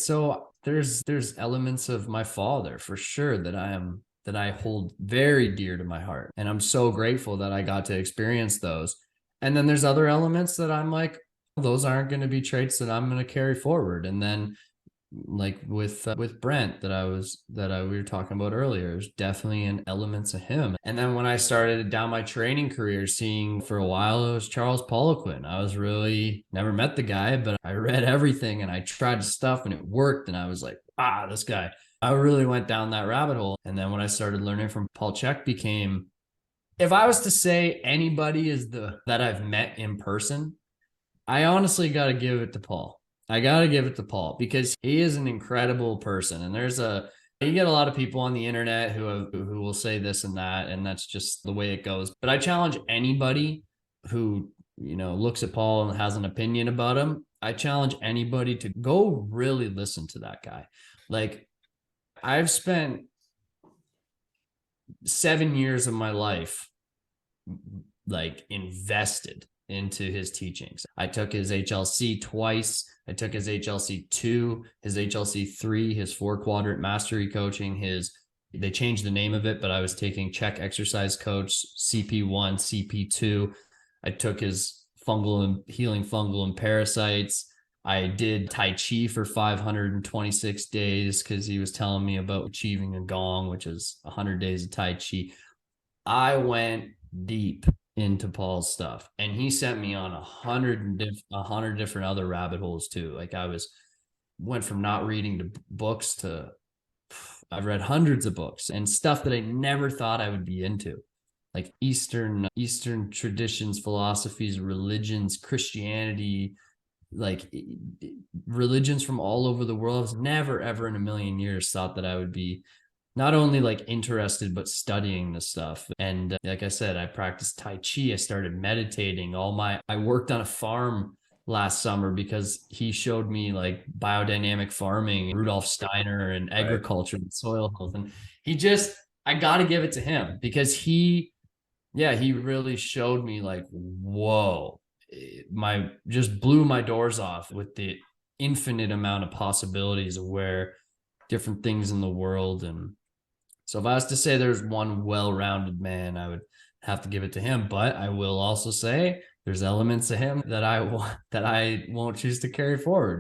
So there's elements of my father for sure that I hold very dear to my heart. And I'm so grateful that I got to experience those. And then there's other elements that I'm like, those aren't going to be traits that I'm going to carry forward. And then like with Brent that we were talking about earlier, there's definitely an elements of him. And then when I started down my training career, seeing for a while it was Charles Poliquin. I was really never met the guy, but I read everything and I tried stuff and it worked. And I was like, this guy. I really went down that rabbit hole. And then when I started learning from Paul Chek became, if I was to say anybody is the that I've met in person, I honestly got to give it to Paul. I got to give it to Paul because he is an incredible person. And you get a lot of people on the internet who will say this and that, and that's just the way it goes. But I challenge anybody who, looks at Paul and has an opinion about him. I challenge anybody to go really listen to that guy. Like, I've spent 7 years of my life like invested into his teachings. I took his HLC twice. I took his HLC 2, his HLC 3, his 4-quadrant mastery coaching, they changed the name of it, but I was taking Chek exercise coach, CP1, CP2. I took his healing fungal and parasites. I did Tai Chi for 526 days because he was telling me about achieving a gong, which is 100 days of Tai Chi. I went deep into Paul's stuff, and he sent me on 100 different other rabbit holes too. Like went from not reading to books to I've read hundreds of books and stuff that I never thought I would be into, like Eastern traditions, philosophies, religions, Christianity, like religions from all over the world. I was never ever in a million years thought that I would be not only like interested, but studying this stuff. And like I said, I practiced Tai Chi. I started meditating. I worked on a farm last summer because he showed me like biodynamic farming, Rudolf Steiner, and agriculture and soil health. And I got to give it to him because he really showed me like, whoa, just blew my doors off with the infinite amount of possibilities of where different things in the world. And so if I was to say there's one well-rounded man, I would have to give it to him. But I will also say there's elements of him that I won't choose to carry forward.